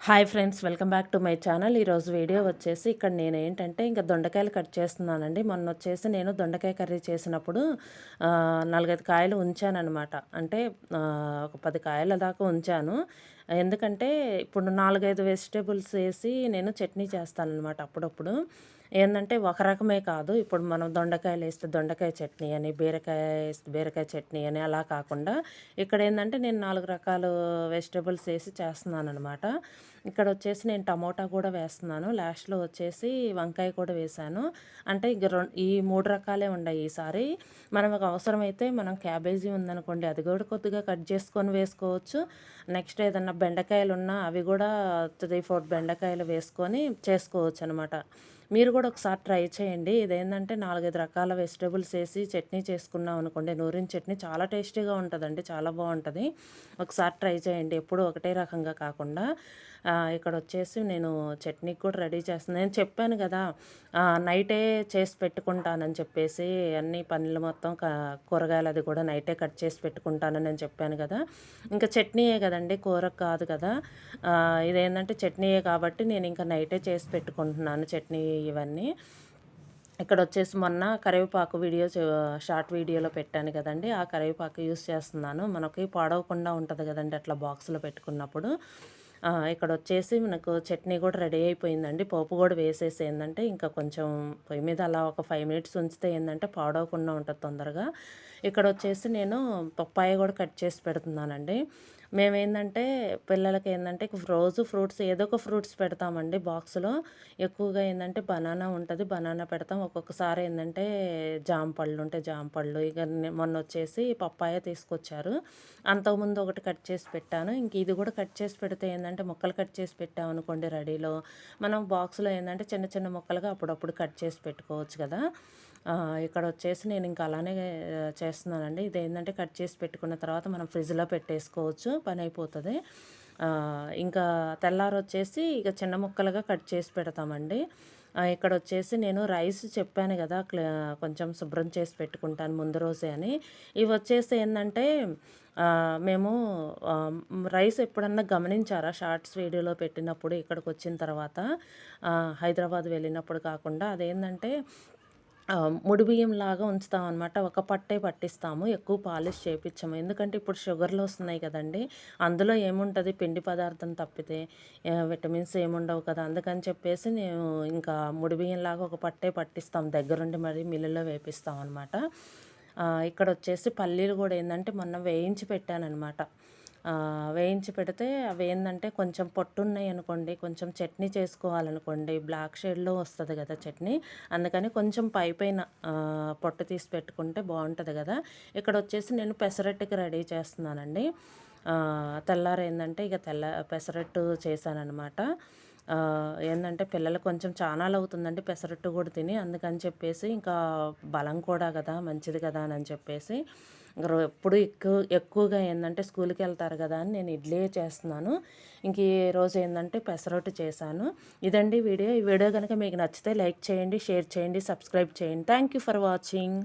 Hi friends, welcome back to my channel. ఈరోజు video వచ్చేసి ఇక్కడ నేనేంటంటే ఇంకా దొండకాయలు కట్ చేస్తున్నానండి. మొన్న వచ్చేసి నేను దొండకాయ కర్రీ చేసినప్పుడు 4-5 కాయలు ఉంచానన్నమాట. అంటే ఒక 10 కాయల దాకా ఉంచాను. ఎందుకంటే ఇప్పుడు 4-5 వెజిటేబుల్స్ వేసి నేను చట్నీ చేస్తానన్నమాట అప్పుడప్పుడు. ఏందంటే ఒక రకమే కాదు, ఇప్పుడు మనం దొండకాయలు వేస్తే దొండకాయ చట్నీ అని, బీరకాయ వేస్తే బీరకాయ చట్నీ అని అలా కాకుండా ఇక్కడ ఏంటంటే నేను 4 రకాలు వెజిటేబుల్స్ వేసి చేస్తున్నానన్నమాట. ఇక్కడ వచ్చేసి నేను టమోటా కూడా వేస్తున్నాను. లాస్ట్‌లో వచ్చేసి వంకాయ కూడా వేశాను. అంటే ఇగ ఈ 3 రకాలే ఉన్నాయి ఈసారి. మనకు అవసరమైతే మనం క్యాబేజీ ఉందనుకోండి, అది కూడా కొద్దిగా కట్ చేసుకొని వేసుకోవచ్చు. నెక్స్ట్ ఏదన్నా బెండకాయలున్నా అవి కూడా 3, 4 బెండకాయలు వేసుకొని చేసుకోవచ్చనమాట. మీరు కూడా ఒకసారి ట్రై చేయండి. ఇదేంటంటే 4, 5 రకాల వెజిటబుల్స్ ఏసి చట్నీ చేసుకున్నాం అనుకోండి, నూరిన చట్నీ చాలా టేస్టీగా ఉంటదండి. చాలా బావుంటది. ఒకసారి ట్రై చేయండి. ఎప్పుడూ ఒకటే రకంగా కాకుండా. ఇక్కడొచ్చేసి నేను చట్నీకి కూడా రెడీ చేస్తున్నా. నేను చెప్పాను గదా! నైటే చేసి పెట్టుకుంటానని చెప్పేసి, అన్ని పనులు మొత్తం కూరగాయలు అది కూడా నైటే కట్ చేసి పెట్టుకుంటానని నేను చెప్పాను గదా! ఇంకా చట్నీయే గదండీ, కూరకు కాదు కదా! ఇదేంటంటే చట్నీయే కాబట్టి నేనింక నైటే చేసి పెట్టుకుంటున్నాను చట్నీ ఇవన్నీ. ఇక్కడొచ్చేసి మొన్న కరివేపాకు వీడియో షార్ట్ వీడియోలో పెట్టాను కదండీ! ఆ కరివేపాకు యూజ్ చేస్తున్నాను. మనకి పాడవకుండా ఉంటది గదండీ అట్లా బాక్స్‌లో పెట్టుకున్నప్పుడు. ఇక్కడొచ్చేసి మనకు చట్నీ కూడా రెడీ అయిపోయిందండి. పోపు గూడా వేసేసి ఏందంటే ఇంకా కొంచెం పొయ్యి మీద అలా ఒక 5 మినిట్స్ ఉంచితే ఏందంటే పాడవకుండా ఉంటది తొందరగా. ఇక్కడొచ్చేసి నేను పప్పాయ గూడా కట్ చేసి పెడుతున్నానండి. మేమేందంటే పిల్లలకేందంటే రోజు ఫ్రూట్స్ ఏదో ఒక ఫ్రూట్స్ పెడతామండి బాక్స్‌లో. ఎక్కువగా ఏందంటే బనానా ఉంటది. బనానా పెడతాం. ఒక్కొక్కసారి ఏందంటే జామ పళ్ళుంటే జామ పళ్ళు. ఇక మొన్నొచ్చేసి పప్పాయ తీసుకొచ్చారు. అంతకుముందు ఒకటి కట్ చేసి పెట్టాను. ఇంక ఇది కూడా కట్ చేసి పెడితే ఏందంటే ముక్కలు కట్ చేసి పెట్టామనుకోండి రెడీలో, మనం బాక్స్‌లో ఏందంటే చిన్న చిన్న ముక్కలుగా అప్పుడప్పుడు కట్ చేసి పెట్టుకోవచ్చు కదా! ఇక్కడొచ్చేసి నేను ఇంకా అలానే చేస్తున్నానండి. ఇదేంటంటే కట్ చేసి పెట్టుకున్న తర్వాత మనం ఫ్రిడ్జ్‌లో పెట్టేసుకోవచ్చు. పనైపోతది. ఇంకా తెల్లారొచ్చేసి ఇక చిన్న ముక్కలుగా కట్ చేసి పెడతామండి. ఇక్కడొచ్చేసి నేను రైస్ చెప్పాను గదా! కొంచెం శుభ్రం చేసి పెట్టుకుంటాను ముందు రోజే అని. ఇవొచ్చేసి ఏందంటే మేము రైస్ ఎప్పుడన్నా గమనించారా షార్ట్స్ వీడియోలో పెట్టినప్పుడు ఇక్కడికొచ్చిన తర్వాత, హైదరాబాద్ వెళ్ళినప్పుడు కాకుండా అదేందంటే ముడి బియ్యంలాగా ఉంచుతామనమాట. ఒక పట్టే పట్టిస్తాము. ఎక్కువ పాలిష్ చేపిచ్చము. ఎందుకంటే ఇప్పుడు షుగర్‌లు వస్తున్నాయి కదండీ! అందులో ఏముంటది, పిండి పదార్థం తప్పితే విటమిన్స్ ఏముండవు కదా! అందుకని చెప్పేసి నేను ఇంకా ముడి బియ్యంలాగా ఒక పట్టే పట్టిస్తాం. దగ్గరుండి మరి మిల్లులో వేపిస్తామనమాట. ఇక్కడొచ్చేసి పల్లీలు గూడా ఏందంటే మొన్న వేయించి పెట్టాననమాట. వేయించి పెడితే అవేందంటే కొంచెం పొట్టున్నాయనుకోండి, కొంచెం చట్నీ చేసుకోవాలనుకోండి, బ్లాక్ షేడ్‌లో వస్తది గదా చట్నీ. అందుకని కొంచెం పైపైన పొట్టు తీసి పెట్టుకుంటే బావుంటది గదా! ఇక్కడొచ్చేసి నేను పెసరట్టుకి రెడీ చేస్తున్నానండి. తెల్లారేందంటే ఇక పెసరట్టు చేశాననమాట. ఏందంటే పిల్లలు కొంచెం చానాలవుతుందండి పెసరట్టు గూడా తిని. అందుకని చెప్పేసి ఇంకా బలం కూడా గదా! మంచిది కదా! అని చెప్పేసి ఎప్పుడు ఎక్కువగా ఏందంటే స్కూలుకెళ్తారు గదా అని నేను ఇడ్లీయే చేస్తున్నాను. ఇంక ఈరోజు ఏందంటే పెసరట్టు చేశాను. ఇదండి వీడియో. ఈ వీడియో గనక మీకు నచ్చితే లైక్ చేయండి, షేర్ చేయండి, సబ్స్క్రైబ్ చేయండి. Thank you for watching.